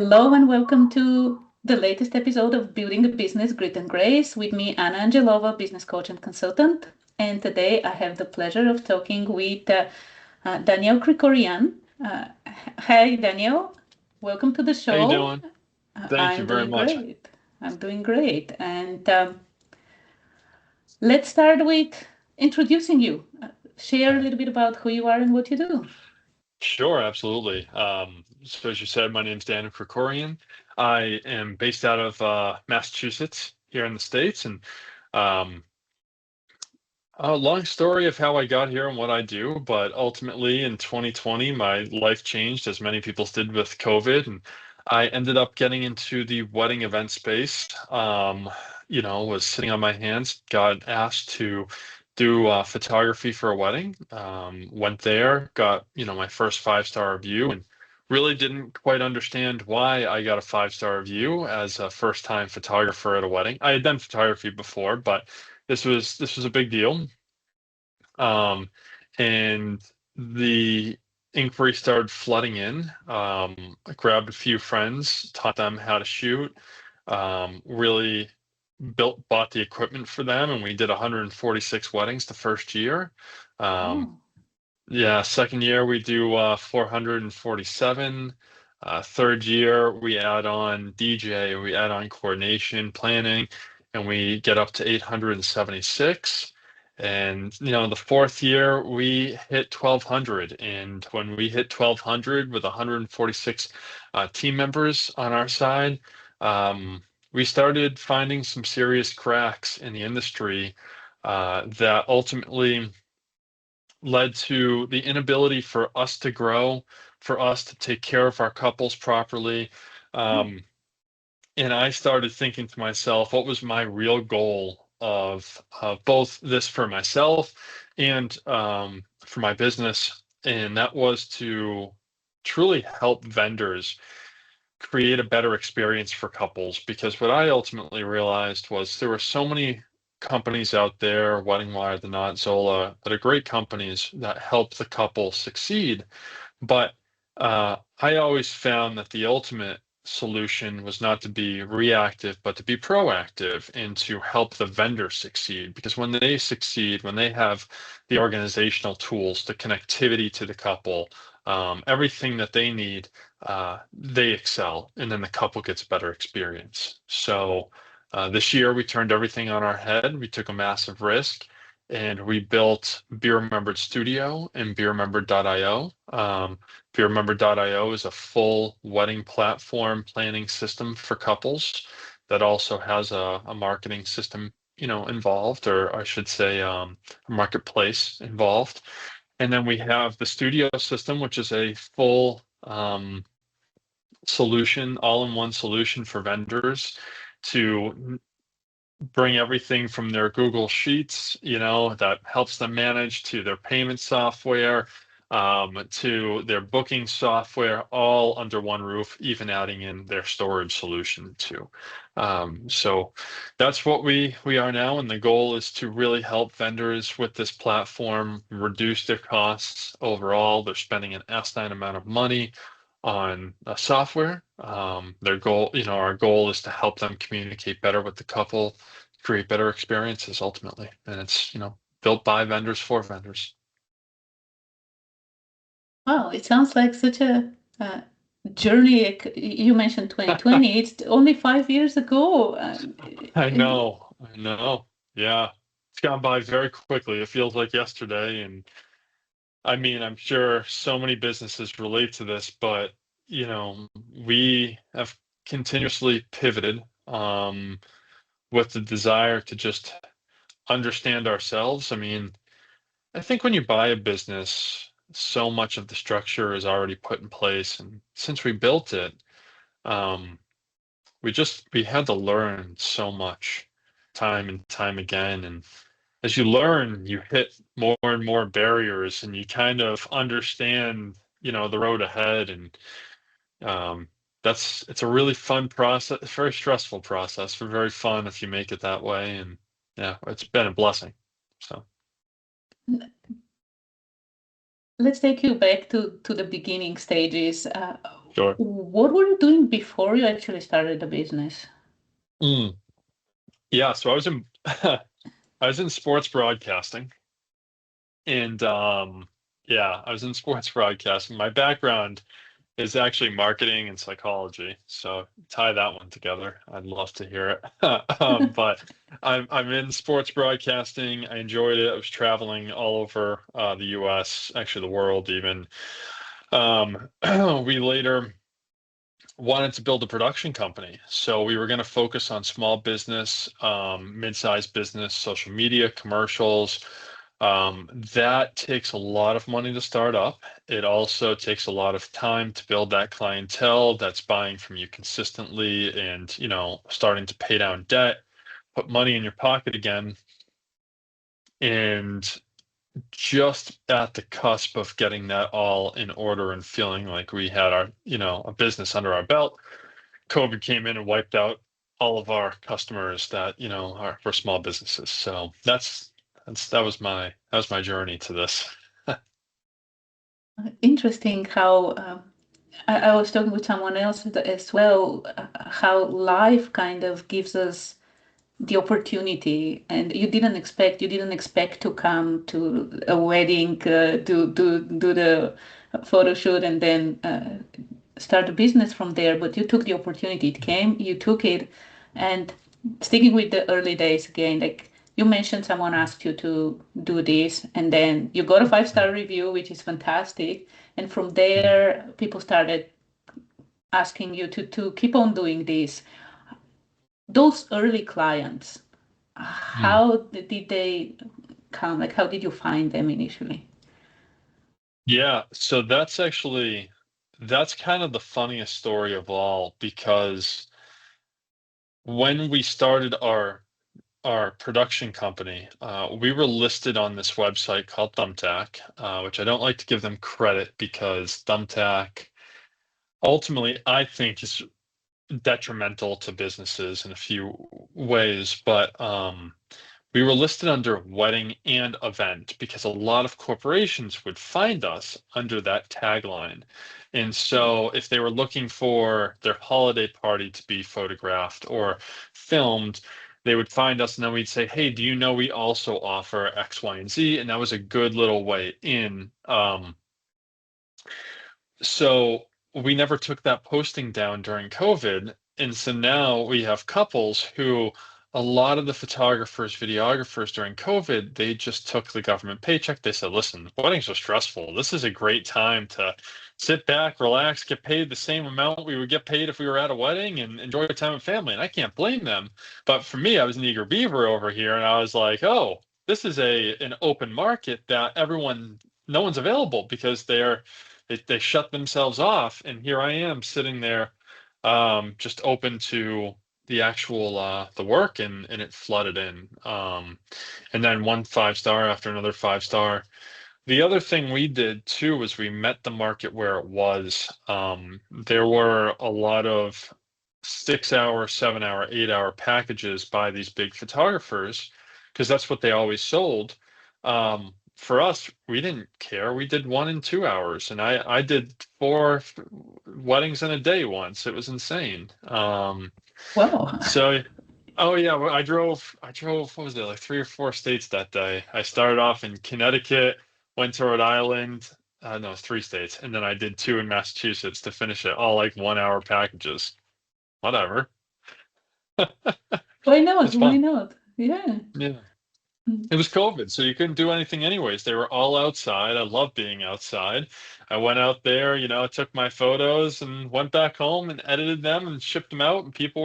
Hello and welcome to the latest episode of Building a Business Grit and Grace with me, Anna Angelova, business coach and consultant. And today I have the pleasure of talking with Daniel Krikorian. Hi, Daniel. Welcome to the How you show. doing? Thank you I'm very doing much. great. I'm doing great. And let's start with introducing you. Share a little bit about who you are and what you do. Sure, absolutely. So as you said, my name's Daniel Krikorian. I am based out of Massachusetts here in the States, and um, a long story of how I got here and what I do. But ultimately, in 2020, my life changed, as many people's did with COVID, and I ended up getting into the wedding event space. Was sitting on my hands, got asked to do photography for a wedding. Went there, got my first five-star review, and really didn't quite understand why I got a five-star review as a first-time photographer at a wedding. I had done photography before, but this was a big deal. Um, and the inquiry started flooding in. I grabbed a few friends, taught them how to shoot, really bought the equipment for them, and we did 146 weddings the first year. Um, Oh. yeah, second year we do 447. Third year we add on DJ, we add on coordination, planning, and we get up to 876. And the fourth year we hit 1200. And when we hit 1200 with 146 team members on our side, we started finding some serious cracks in the industry that ultimately led to the inability for us to grow, for us to take care of our couples properly. Um, and I started thinking to myself, what was my real goal of both this for myself and for my business? And that was to truly help vendors create a better experience for couples. Because what I ultimately realized was there were so many companies out there, Wedding Wire, The Knot, Zola, that are great companies that help the couple succeed. But I always found that the ultimate solution was not to be reactive, but to be proactive and to help the vendor succeed. Because when they succeed, when they have the organizational tools, the connectivity to the couple, everything that they need, they excel, and then the couple gets a better experience. So this year we turned everything on our head. We took a massive risk and we built B.Remembered Studio and B.Remembered.io. B.Remembered.io is a full wedding platform planning system for couples that also has a marketing system, involved, or I should say, a marketplace involved. And then we have the studio system, which is a full solution, all-in-one solution for vendors to bring everything from their Google Sheets, that helps them manage, to their payment software, to their booking software, all under one roof, even adding in their storage solution too. So that's what we are now, and the goal is to really help vendors with this platform reduce their costs overall. They're spending an asinine amount of money on software. Our goal is to help them communicate better with the couple, create better experiences ultimately. And it's, built by vendors for vendors. Wow, it sounds like such a journey. You mentioned 2020. It's only 5 years ago. I know, I know. Yeah. It's gone by very quickly. It feels like yesterday. And I mean, I'm sure so many businesses relate to this, but we have continuously pivoted with the desire to just understand ourselves. I mean, I think when you buy a business, so much of the structure is already put in place. And since we built it, um, we had to learn so much time and time again. And as you learn, you hit more and more barriers and you kind of understand, the road ahead. And um, it's a really fun process, very stressful process, but very fun if you make it that way. And yeah, it's been a blessing. So. Let's take you back to the beginning stages. Sure. What were you doing before you actually started the business? Mm. Yeah, so I was in I was in sports broadcasting, and yeah, I was in sports broadcasting. My background is actually marketing and psychology, so tie that one together. I'd love to hear it. But I'm in sports broadcasting. I enjoyed it. I was traveling all over the U.S., actually the world even. We later wanted to build a production company. So we were going to focus on small business, mid-sized business, social media, commercials. That takes a lot of money to start up. It also takes a lot of time to build that clientele that's buying from you consistently and, starting to pay down debt, put money in your pocket again. And just at the cusp of getting that all in order and feeling like we had our, a business under our belt, COVID came in and wiped out all of our customers that, were small businesses. So that was my journey to this. Interesting how I was talking with someone else as well, how life kind of gives us the opportunity, and you didn't expect to come to a wedding, do the photo shoot, and then start a business from there. But you took the opportunity. It came, you took it, and sticking with the early days again, like you mentioned, someone asked you to do this, and then you got a 5-star review, which is fantastic. And from there, people started asking you to keep on doing this. Those early clients, Mm. how did they come? Like, how did you find them initially? Yeah, so that's kind of the funniest story of all because when we started our production company, we were listed on this website called Thumbtack, which I don't like to give them credit because Thumbtack ultimately I think is detrimental to businesses in a few ways, but we were listed under wedding and event because a lot of corporations would find us under that tagline. And so if they were looking for their holiday party to be photographed or filmed, they would find us and then we'd say, hey, do you know we also offer X, Y, and Z? And that was a good little way in. So we never took that posting down during COVID. And so now we have couples who a lot of the photographers, videographers during COVID, they just took the government paycheck. They said, listen, weddings are stressful. This is a great time to sit back, relax, get paid the same amount we would get paid if we were at a wedding and enjoy time with family. And I can't blame them. But for me, I was an eager beaver over here. And I was like, oh, this is an open market that no one's available because they shut themselves off, and here I am sitting there, just open to the actual the work, and it flooded in. And then one 5-star after another 5-star. The other thing we did too was we met the market where it was. There were a lot of 6-hour, 7-hour, 8-hour packages by these big photographers because that's what they always sold. For us, we didn't care. We did 1 and 2 hours, and I did four weddings in a day once. It was insane. Wow. So, oh yeah, well, I drove, what was it, like 3 or 4 states that day. I started off in Connecticut, went to Rhode Island, no, 3 states, and then I did 2 in Massachusetts to finish it, all like 1-hour packages. Whatever. Why not? It's Why fun. not? Yeah. Yeah. Mm. It was COVID, so you couldn't do anything anyways. They were all outside. I love being outside. I went out there, took my photos and went back home and edited them and shipped them out, and people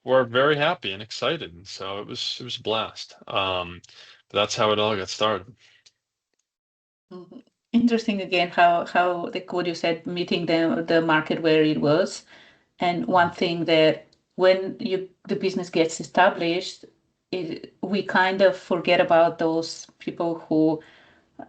were very happy and excited. And so it was a blast. But that's how it all got started. Mhm. Interesting again how like what you said, meeting the market where it was. And one thing that when the business gets established, we kind of forget about those people who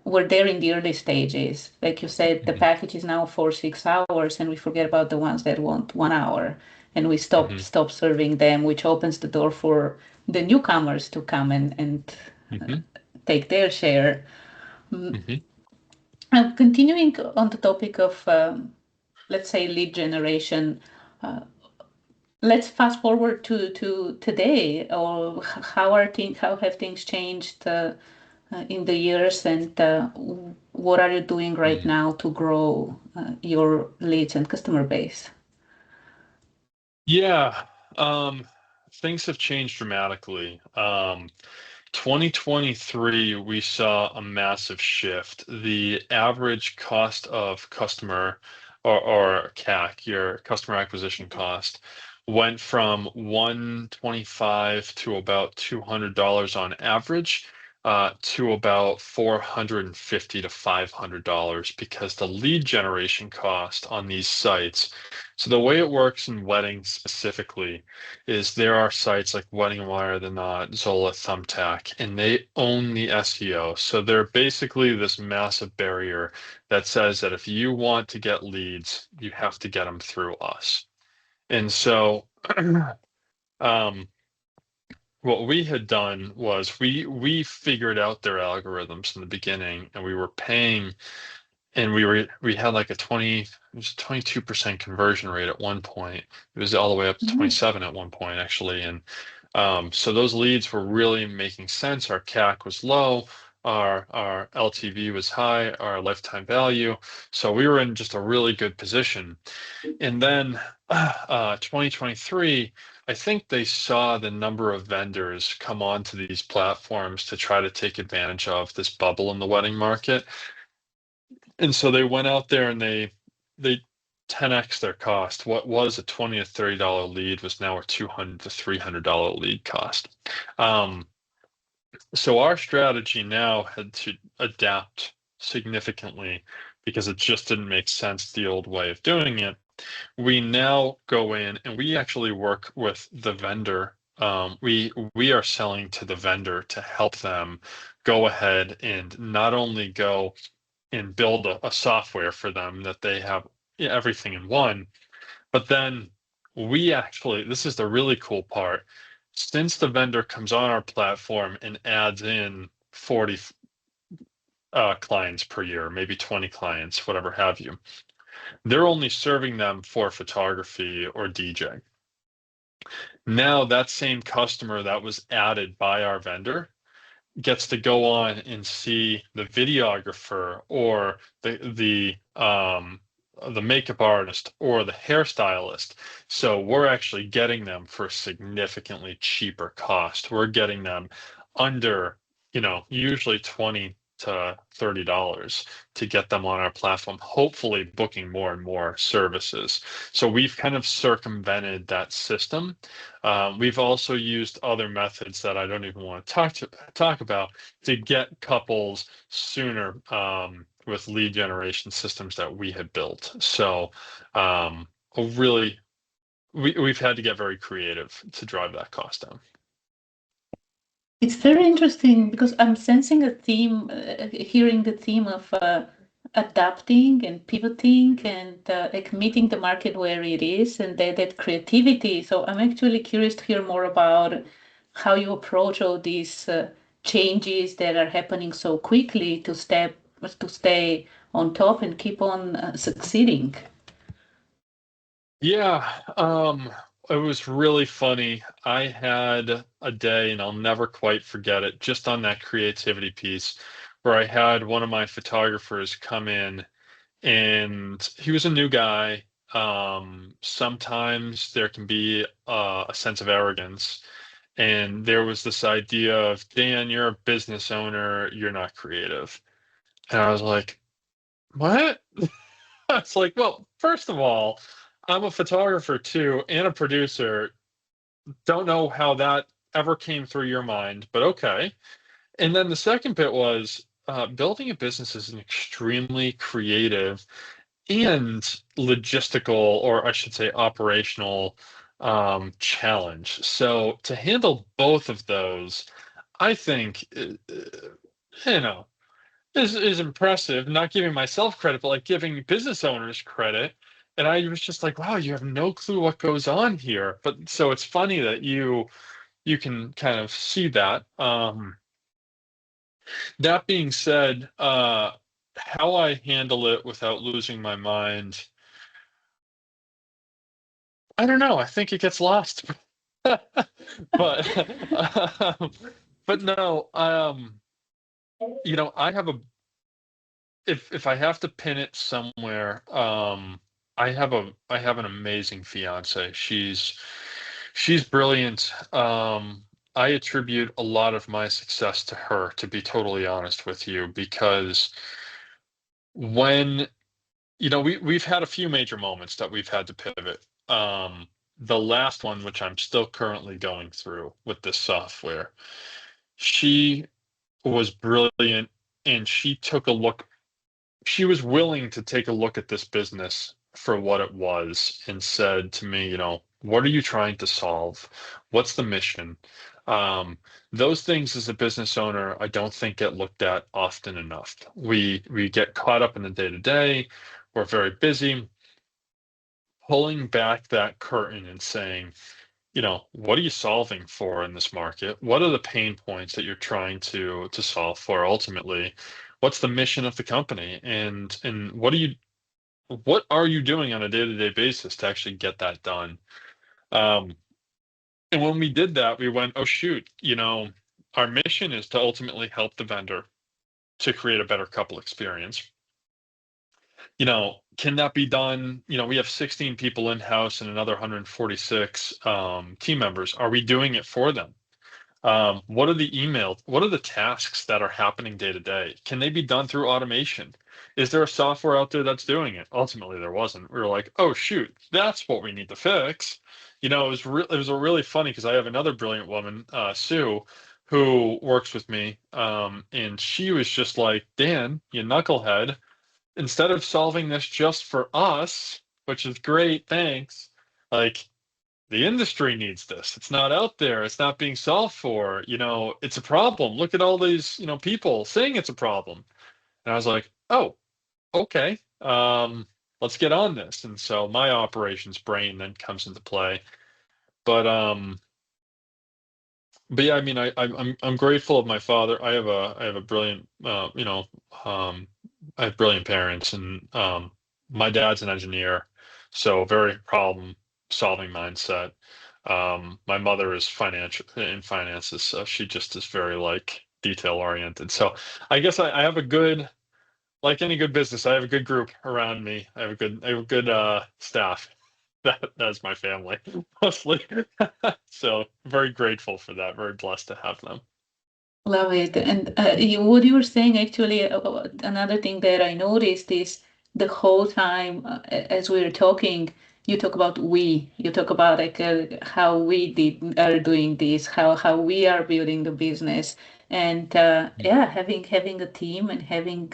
were there in the early stages. Like you said, the Hmm. package is now for 6 hours, and we forget about the ones that want 1 hour, and we stop Hmm. stop serving them, which opens the door for the newcomers to come and Hmm. take their share. Hmm. And continuing on the topic of let's say, lead generation. Let's fast forward to today, or how have things changed in the years, and what are you doing right Mhm. now to grow your leads and customer base? Yeah, um, things have changed dramatically. 2023, we saw a massive shift. The average cost of customer or CAC, your customer acquisition cost, went from 125 to about $200 on average, to about 450 to $500 because the lead generation cost on these sites. So the way it works in weddings specifically is there are sites like Wedding Wire, The Knot, Zola, Thumbtack, and they own the SEO. So they're basically this massive barrier that says that if you want to get leads, you have to get them through us. And so um, what we had done was we figured out their algorithms in the beginning, and we were paying, and we had like a 20, it was 22% conversion rate at one point. It was all the way up to Mhm. 27 at one point, actually. And so those leads were really making sense. Our CAC was low, our LTV was high, our lifetime value. So we were in just a really good position. And then 2023, I think they saw the number of vendors come onto these platforms to try to take advantage of this bubble in the wedding market. And so they went out there and they 10x their cost. What was a $20 to $30 lead was now a $200 to $300 lead cost. Um, so our strategy now had to adapt significantly because it just didn't make sense the old way of doing it. We now go in and we actually work with the vendor. We are selling to the vendor to help them go ahead and not only go and build a software for them that they have everything in one. But then we actually, this is the really cool part. Since the vendor comes on our platform and adds in 40 clients per year, maybe 20 clients, whatever have you, they're only serving them for photography or DJ. Now that same customer that was added by our vendor gets to go on and see the videographer or the makeup artist or the hairstylist. So we're actually getting them for a significantly cheaper cost. We're getting them under, usually 20 to $30 to get them on our platform, hopefully booking more and more services. So we've kind of circumvented that system. We've also used other methods that I don't even want to talk about to get couples sooner, with lead generation systems that we had built. So really, we've had to get very creative to drive that cost down. It's very interesting because I'm sensing a theme, hearing the theme of adapting and pivoting and like meeting the market where it is and that creativity. So I'm actually curious to hear more about how you approach all these changes that are happening so quickly to stay on top and keep on succeeding. Yeah, it was really funny. I had a day, and I'll never quite forget it, just on that creativity piece, where I had one of my photographers come in, and he was a new guy. Sometimes there can be a sense of arrogance, and there was this idea of, Dan, you're a business owner, you're not creative. And I was like, what? It's like, well, first of all, I'm a photographer too and a producer. Don't know how that ever came through your mind, but okay. And then the second bit was, building a business is an extremely creative and logistical, or I should say operational, challenge. So to handle both of those, I think, you know, is impressive. Not giving myself credit, but like giving business owners credit. And I was just like, wow, you have no clue what goes on here. But so it's funny that you can kind of see that. That being said, how I handle it without losing my mind. I don't know. I think it gets lost. But but no, I have a if I have to pin it somewhere, I have an amazing fiance. She's brilliant. I attribute a lot of my success to her, to be totally honest with you, because when we've had a few major moments that we've had to pivot. The last one, which I'm still currently going through with this software, she was brilliant, and she was willing to take a look at this business for what it was and said to me, what are you trying to solve? What's the mission? Um, those things as a business owner, I don't think get looked at often enough. We get caught up in the day to day. We're very busy. Pulling back that curtain and saying, what are you solving for in this market? What are the pain points that you're trying to solve for ultimately? What's the mission of the company? And what are you doing on a day-to-day basis to actually get that done? Um, and when we did that, we went, oh shoot, our mission is to ultimately help the vendor to create a better couple experience. Can that be done? We have 16 people in-house and another 146 team members. Are we doing it for them? What are the tasks that are happening day to day? Can they be done through automation? Is there a software out there that's doing it? Ultimately, there wasn't. We were like, oh shoot, that's what we need to fix. It was a really funny because I have another brilliant woman, Sue, who works with me, and she was just like, Dan, you knucklehead, instead of solving this just for us, which is great, thanks. Like, the industry needs this. It's not out there. It's not being solved for. It's a problem. Look at all these, people saying it's a problem. And I was like, oh, okay. Let's get on this. And so my operations brain then comes into play. But but yeah, I mean, I'm grateful of my father. I have a brilliant I have brilliant parents, and my dad's an engineer, so very problem solving mindset. My mother is financial in finances, so she just is very like detail oriented. So I guess I have a good, like any good business, I have a good group around me. I have a good staff. That's my family mostly. So very grateful for that. Very blessed to have them. Love it. And what you were saying, actually, another thing that I noticed is the whole time as we were talking, you talk about we. You talk about like how we are doing this, how we are building the business, and yeah, having a team and having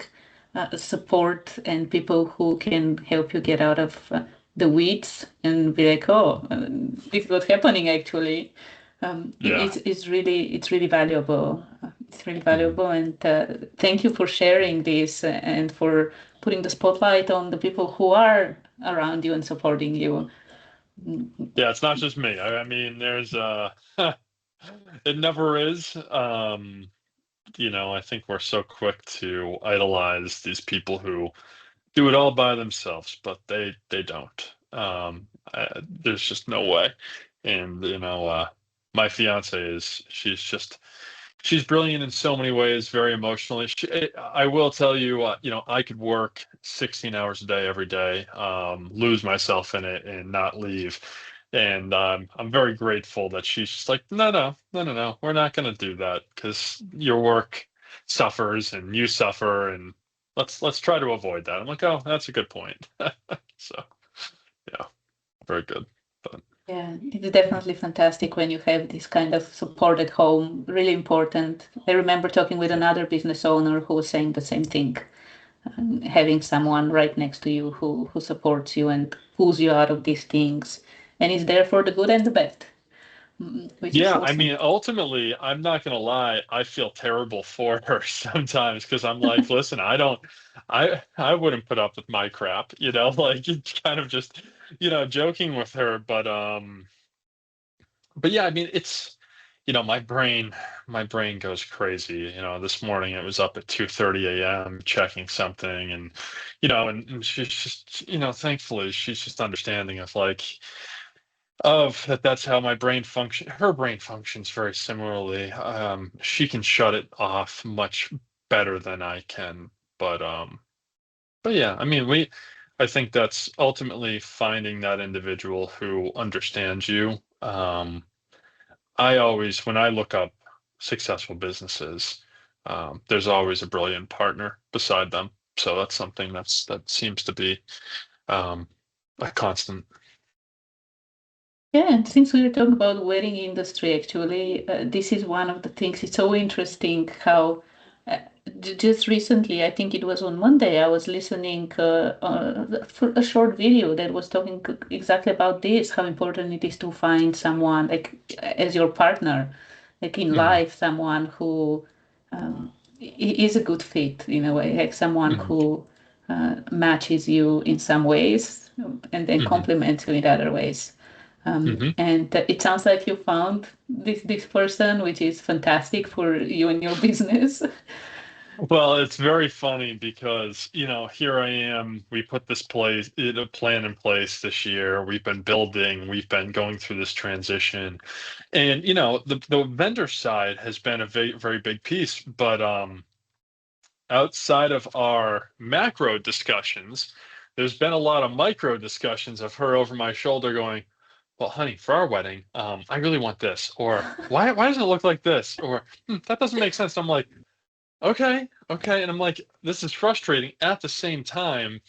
support and people who can help you get out of the weeds and be like, oh, this is what's happening actually. Yeah. It's really valuable. It's really Mhm. valuable, and thank you for sharing this and for putting the spotlight on the people who are around you and supporting you. Mm. Yeah, it's not just me. I mean, there's it never is. I think we're so quick to idolize these people who do it all by themselves, but they don't. There's just no way. And my fiance is she's brilliant in so many ways, very emotionally. I will tell you, I could work 16 hours a day every day, lose myself in it, and not leave. And I'm very grateful that she's just like, no, no, no, no, no, we're not going to do that because your work suffers and you suffer, and let's try to avoid that. I'm like, oh, that's a good point. So yeah, very good. But Yeah, it's definitely fantastic when you have this kind of support at home. Really important. I remember talking with yeah. another business owner who was saying the same thing. Having someone right next to you who supports you and pulls you out of these things and is there for the good and the bad, which is Yeah, I awesome. mean, ultimately, I'm not gonna lie, I feel terrible for her sometimes because I'm like, listen, I wouldn't put up with my crap, like it's kind of just, joking with her, but yeah, I mean, it's, my brain goes crazy. This morning it was up at 2:30 a.m. checking something, and and she's just, thankfully she's just understanding of like, That's how my brain function. Her brain functions very similarly. She can shut it off much better than I can. But yeah, I mean, I think that's ultimately finding that individual who understands you. I always, when I look up successful businesses, there's always a brilliant partner beside them. So that's something that seems to be um, a constant. Yeah, and since we were talking about wedding industry, actually, this is one of the things. It's so interesting how just recently, I think it was on Monday, I was listening for a short video that was talking exactly about this, how important it is to find someone like as your partner, like in Hmm. life, someone who is a good fit in a way, like someone Hmm. who matches you in some ways and then Hmm. complements you in other ways. Hmm. And it sounds like you found this person, which is fantastic for you and your business. Well, it's very funny because, here I am. We put a plan in place this year. We've been building, we've been going through this transition. And, the vendor side has been a very, very big piece, but outside of our macro discussions, there's been a lot of micro discussions of her over my shoulder going, "Well, honey, for our wedding, I really want this," or "Why doesn't it look like this?" Or "That doesn't make sense." I'm like, "Okay, okay," and I'm like, "This is frustrating." At the same time,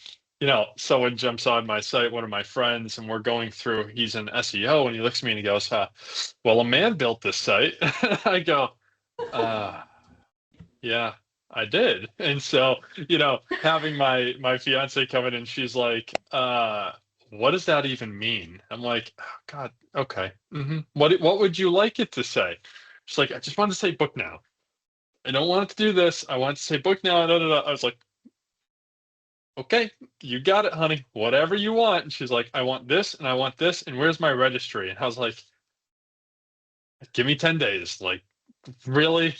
someone jumps on my site, one of my friends, and we're going through. He's an SEO, and he looks at me and he goes, "Well, a man built this site." I go, "Uh." Yeah, I did. And so, having my fiance come in and she's like, what does that even mean? I'm like, oh, God, okay. What would you like it to say? She's like, I just want to say book now. I don't want it to do this. I want it to say book now. Da, da, da. I was like, okay, you got it, honey. Whatever you want. And she's like, I want this and I want this. And where's my registry? And I was like, give me 10 days. Like, really?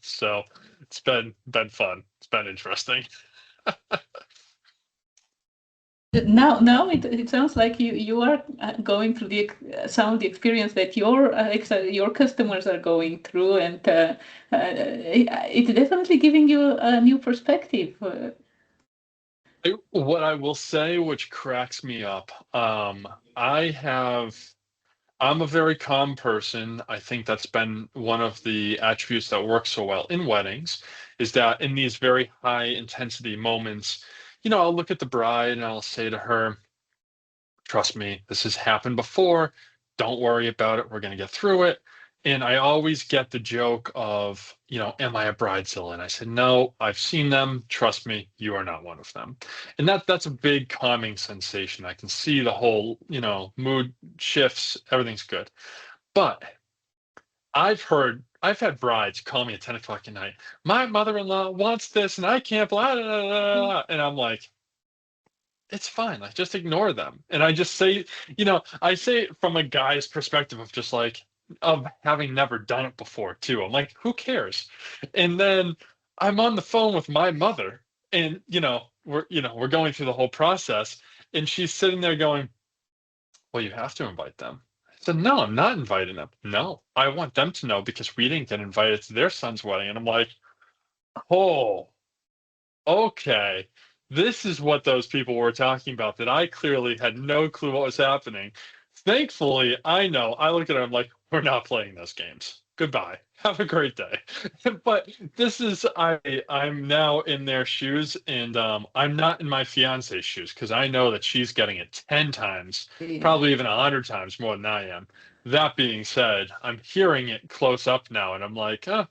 So it's been fun. It's been interesting. Now it sounds like you are going through some of the experience that your customers are going through, and it's definitely giving you a new perspective. What I will say, which cracks me up, I'm a very calm person. I think that's been one of the attributes that works so well in weddings, is that in these very high intensity moments, I'll look at the bride and I'll say to her, trust me, this has happened before. Don't worry about it. We're going to get through it. And I always get the joke of, am I a bridezilla? And I said, no, I've seen them. Trust me, you are not one of them. And that's a big calming sensation. I can see the whole, mood shifts. Everything's good. But I've had brides call me at 10 o'clock at night. My mother-in-law wants this and I can't, blah, blah, blah, blah, blah. And I'm like, it's fine. Like, just ignore them. And I just say, I say it from a guy's perspective of just like, of having never done it before too. I'm like, who cares? And then I'm on the phone with my mother and, we're going through the whole process and she's sitting there going, well, you have to invite them. I said, no, I'm not inviting them. No, I want them to know because we didn't get invited to their son's wedding. And I'm like, oh, okay, this is what those people were talking about that I clearly had no clue what was happening. Thankfully, I know. I look at it, I'm like, we're not playing those games. Goodbye. Have a great day. But I'm now in their shoes and I'm not in my fiance's shoes because I know that she's getting it 10 times, Yeah. probably even 100 times more than I am. That being said, I'm hearing it close up now and I'm like, oh,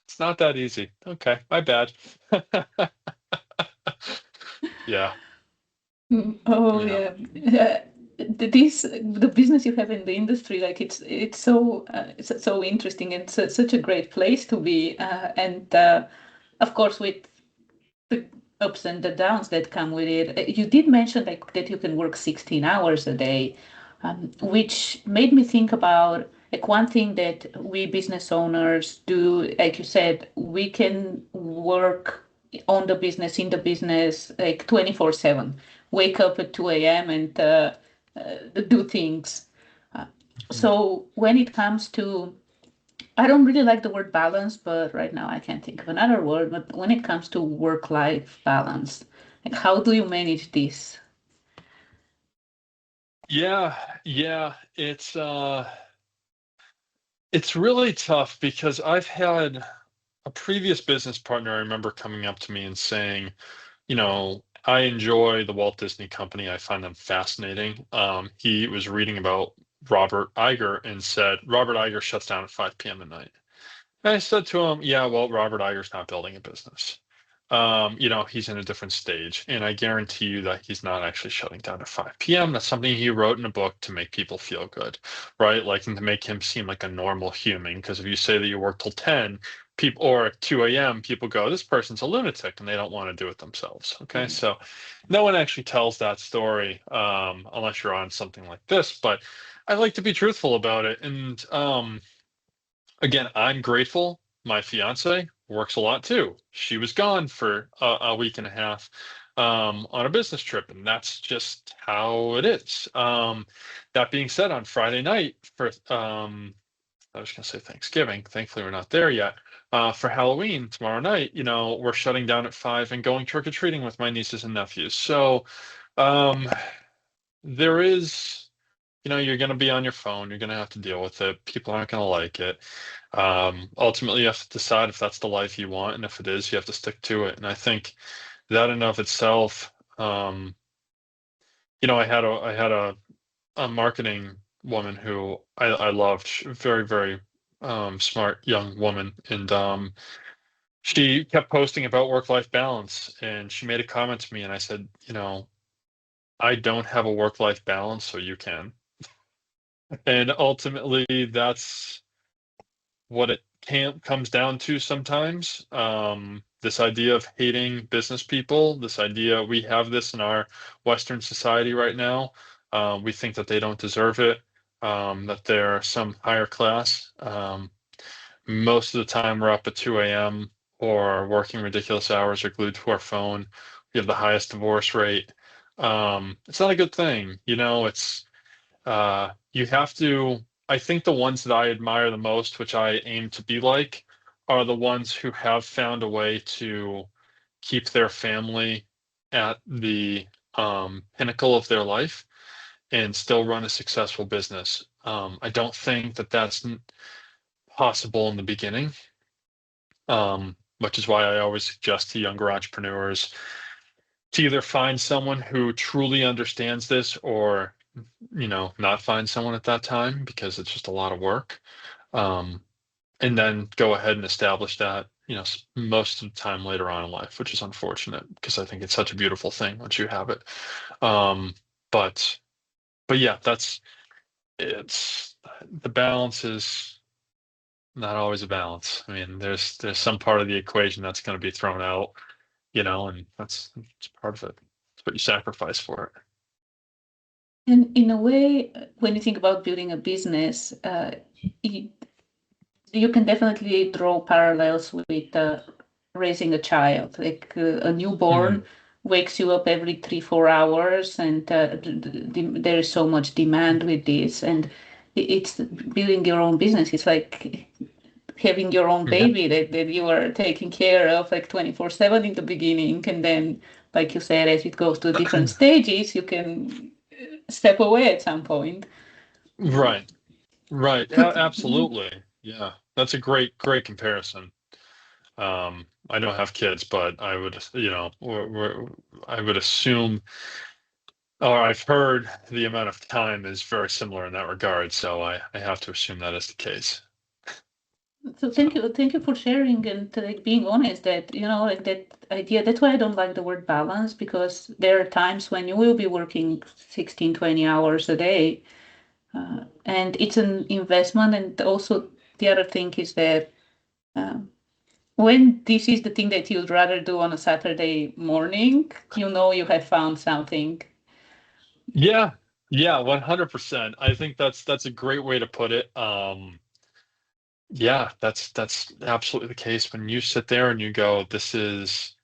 it's not that easy. Okay, my bad. Yeah, Oh yeah. yeah. The business you have in the industry, like it's so interesting and such a great place to be, and of course with the ups and the downs that come with it. You did mention like that you can work 16 hours a day, which made me think about like one thing that we business owners do. Like you said, we can work on the business, in the business, like 24/7. Wake up at 2 a.m. and do things. So when it comes to, I don't really like the word balance, but right now I can't think of another word. But when it comes to work-life balance, like how do you manage this? Yeah, yeah, it's really tough because I've had a previous business partner, I remember coming up to me and saying, I enjoy the Walt Disney Company. I find them fascinating. He was reading about Robert Iger and said Robert Iger shuts down at 5 p.m. at night. And I said to him, yeah, well, Robert Iger's not building a business. He's in a different stage, and I guarantee you that he's not actually shutting down at 5 p.m. That's something he wrote in a book to make people feel good, right? Like, and to make him seem like a normal human. Because if you say that you work till 10, people or 2 a.m., people go, this person's a lunatic, and they don't want to do it themselves. Okay, Mhm. so no one actually tells that story unless you're on something like this. But I like to be truthful about it, and again, I'm grateful. My fiance works a lot too. She was gone for a week and a half on a business trip, and that's just how it is. That being said, on Friday night for I was going to say Thanksgiving. Thankfully, we're not there yet. For Halloween tomorrow night, we're shutting down at 5 and going trick or treating with my nieces and nephews. So um, there is you're going to be on your phone. You're going to have to deal with it. People aren't going to like it. Ultimately, you have to decide if that's the life you want, and if it is, you have to stick to it. And I think that in and of itself, I had a marketing woman who I loved, very very smart young woman, and she kept posting about work-life balance, and she made a comment to me, and I said, I don't have a work-life balance, so you can. And ultimately, that's what it comes down to sometimes. This idea of hating business people, this idea we have this in our Western society right now. We think that they don't deserve it, that they're some higher class. Most of the time, we're up at 2 a.m. or working ridiculous hours or glued to our phone. We have the highest divorce rate. It's not a good thing. You have to, I think the ones that I admire the most, which I aim to be like, are the ones who have found a way to keep their family at the pinnacle of their life and still run a successful business. I don't think that that's possible in the beginning, which is why I always suggest to younger entrepreneurs to either find someone who truly understands this or not find someone at that time because it's just a lot of work. Um, and then go ahead and establish that, most of the time later on in life, which is unfortunate because I think it's such a beautiful thing once you have it. Um, but, but yeah, it's the balance is not always a balance. I mean, there's some part of the equation that's going to be thrown out, and that's part of it. It's what you sacrifice for it. And in a way, when you think about building a business, it, you can definitely draw parallels with raising a child. Like a newborn Mhm. wakes you up every 3, 4 hours, and there is so much demand with this. And it's building your own business. It's like having your own Yeah. baby that you are taking care of like 24/7 in the beginning. And then, like you said, as it goes to different stages, you can step away at some point. Right. Right. So, Absolutely. Yeah. That's a great comparison. I don't have kids, but I would, I would assume, or I've heard the amount of time is very similar in that regard. So I have to assume that is the case. so So, thank you for sharing and like being honest that like that idea. That's why I don't like the word balance, because there are times when you will be working 16, 20 hours a day, and it's an investment. And also the other thing is that um, when this is the thing that you'd rather do on a Saturday morning, you have found something. yeah. Yeah, 100%. I think that's a great way to put it. Yeah, that's absolutely the case. When you sit there and you go, this is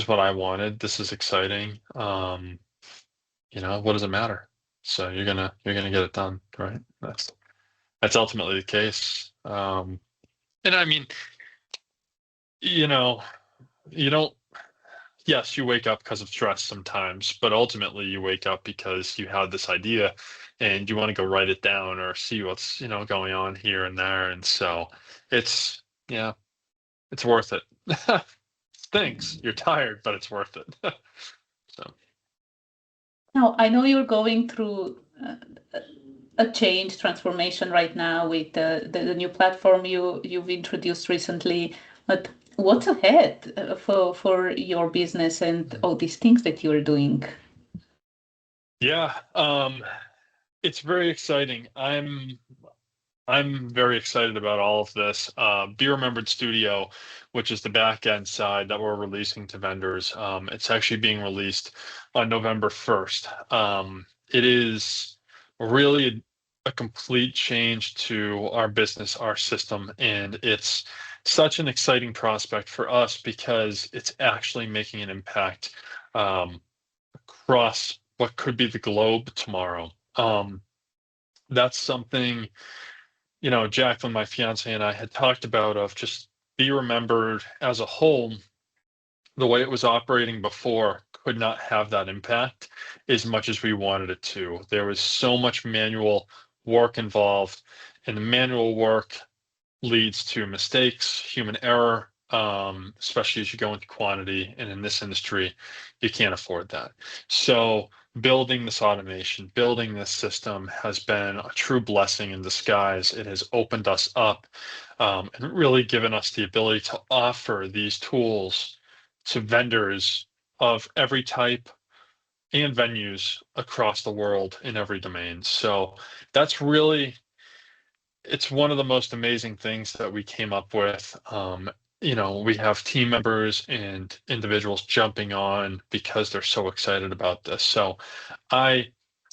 what I wanted. This is exciting. What does it matter? So you're gonna get it done, right? That's that's ultimately the case. And I mean, you know, you don't, yes, you wake up because of stress sometimes, but ultimately you wake up because you had this idea and you want to go write it down or see what's, going on here and there. And so it's, yeah, it's worth it. Stinks. You're tired, but it's worth it. So, Now, I know you're going through a change, transformation right now with the new platform you've introduced recently. But what's ahead for your business and all these things that you're doing? yeah, it's very exciting. I'm very excited about all of this. B.Remembered Studio, which is the back end side that we're releasing to vendors. It's actually being released on November 1st. It is really a complete change to our business, our system, and it's such an exciting prospect for us because it's actually making an impact across what could be the globe tomorrow. That's something Jacqueline, my fiance, and I had talked about of just Be Remembered as a whole, the way it was operating before could not have that impact as much as we wanted it to. There was so much manual work involved, and the manual work leads to mistakes, human error, especially as you go into quantity. And in this industry, you can't afford that. So building this automation, building this system has been a true blessing in disguise. It has opened us up and really given us the ability to offer these tools to vendors of every type and venues across the world in every domain. So that's really it's one of the most amazing things that we came up with. We have team members and individuals jumping on because they're so excited about this. So I,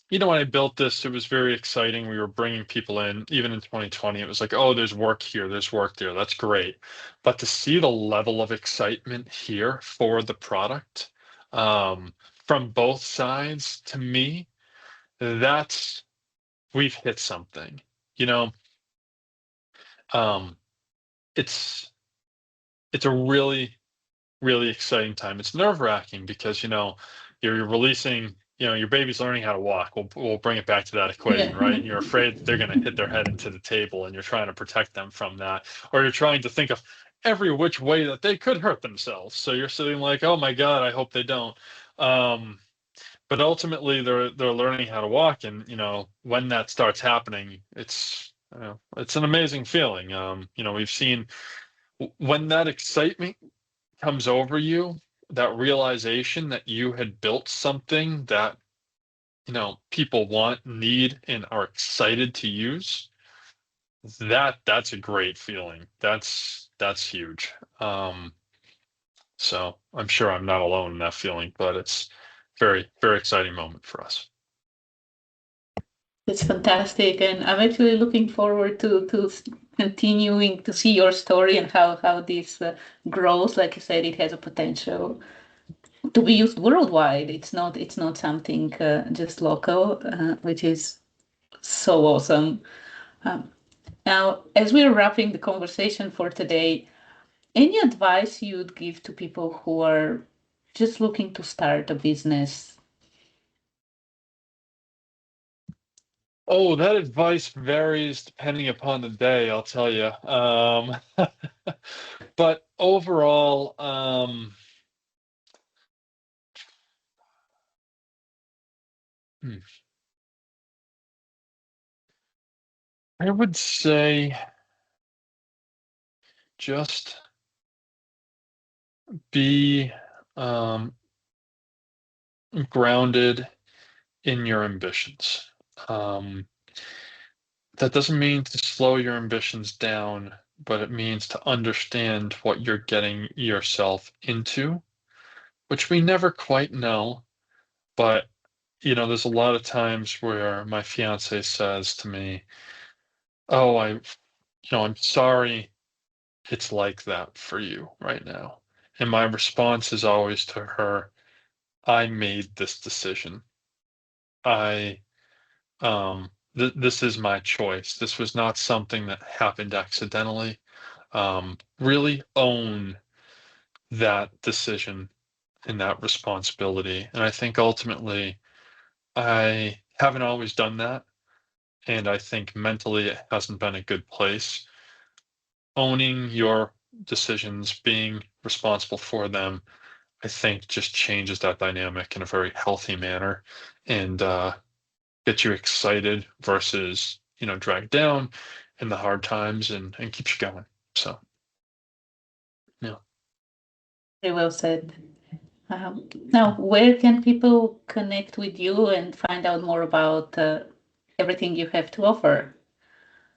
when I built this, it was very exciting. We were bringing people in, even in 2020. It was like, oh, there's work here, there's work there. That's great. But to see the level of excitement here for the product from both sides, to me, that's we've hit something. You know, um, it's it's a really really exciting time. It's nerve wracking because you're releasing your baby's learning how to walk. We'll bring it back to that Yeah. equation, right? And you're afraid that they're going to hit their head into the table, and you're trying to protect them from that, or you're trying to think of every which way that they could hurt themselves. So you're sitting like, oh my God, I hope they don't. Um, but ultimately, they're learning how to walk, and when that starts happening, it's an amazing feeling. We've seen when that excitement comes over you, that realization that you had built something that, people want, need, and are excited to use, that's a great feeling. That's huge. So I'm sure I'm not alone in that feeling, but it's very, very exciting moment for us. It's fantastic, and I'm actually looking forward to continuing to see your story and how this grows. Like you said, it has a potential to be used worldwide. It's not something just local, which is so awesome. Um, Now, as we're wrapping the conversation for today, any advice you'd give to people who are just looking to start a business? Oh, that advice varies depending upon the day, I'll tell you. But overall, hmm, I would say just be um, grounded in your ambitions. Um, that doesn't mean to slow your ambitions down, but it means to understand what you're getting yourself into, which we never quite know. But, there's a lot of times where my fiance says to me, oh, I'm sorry it's like that for you right now. And my response is always to her, I made this decision. I this is my choice. This was not something that happened accidentally. Really own that decision and that responsibility. And I think ultimately I haven't always done that. And I think mentally it hasn't been a good place. Owning your decisions, being responsible for them, I think just changes that dynamic in a very healthy manner and gets you excited versus, dragged down in the hard times and keeps you going. So, yeah. Very well said. Now, where can people connect with you and find out more about everything you have to offer?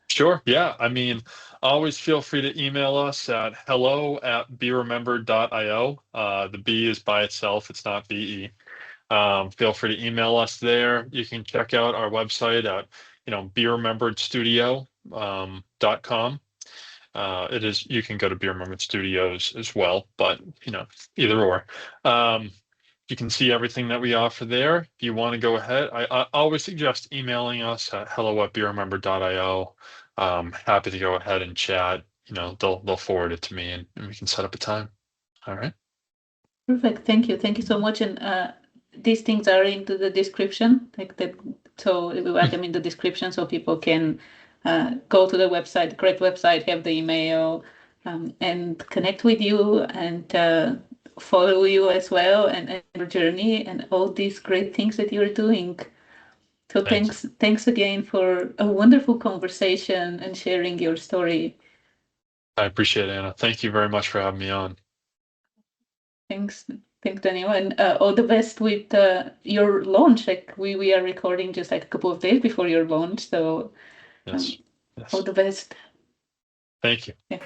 Sure. Yeah. I mean, always feel free to email us at hello@B.Remembered.io. The B is by itself, it's not BE. Feel free to email us there. You can check out our website at, B.Remembered Studio.com. You can go to B.Remembered Studios as well, but, either or. You can see everything that we offer there. If you want to go ahead, I always suggest emailing us at hello@BRemember.io. Happy to go ahead and chat. They'll forward it to me and we can set up a time. All right. Perfect. Thank you. Thank you so much. And these things are into the description, like that. So we will add them in the description so people can go to the website, the correct website, have the email, and connect with you and follow you as well and your journey and all these great things that you're doing. So Thank you. thanks again for a wonderful conversation and sharing your story. I appreciate it, Anna. Thank you very much for having me on. Thanks, Daniel, and all the best with your launch. Like we are recording just like a couple of days before your launch, so Yes. all Yes. the best. Thank you. Yeah.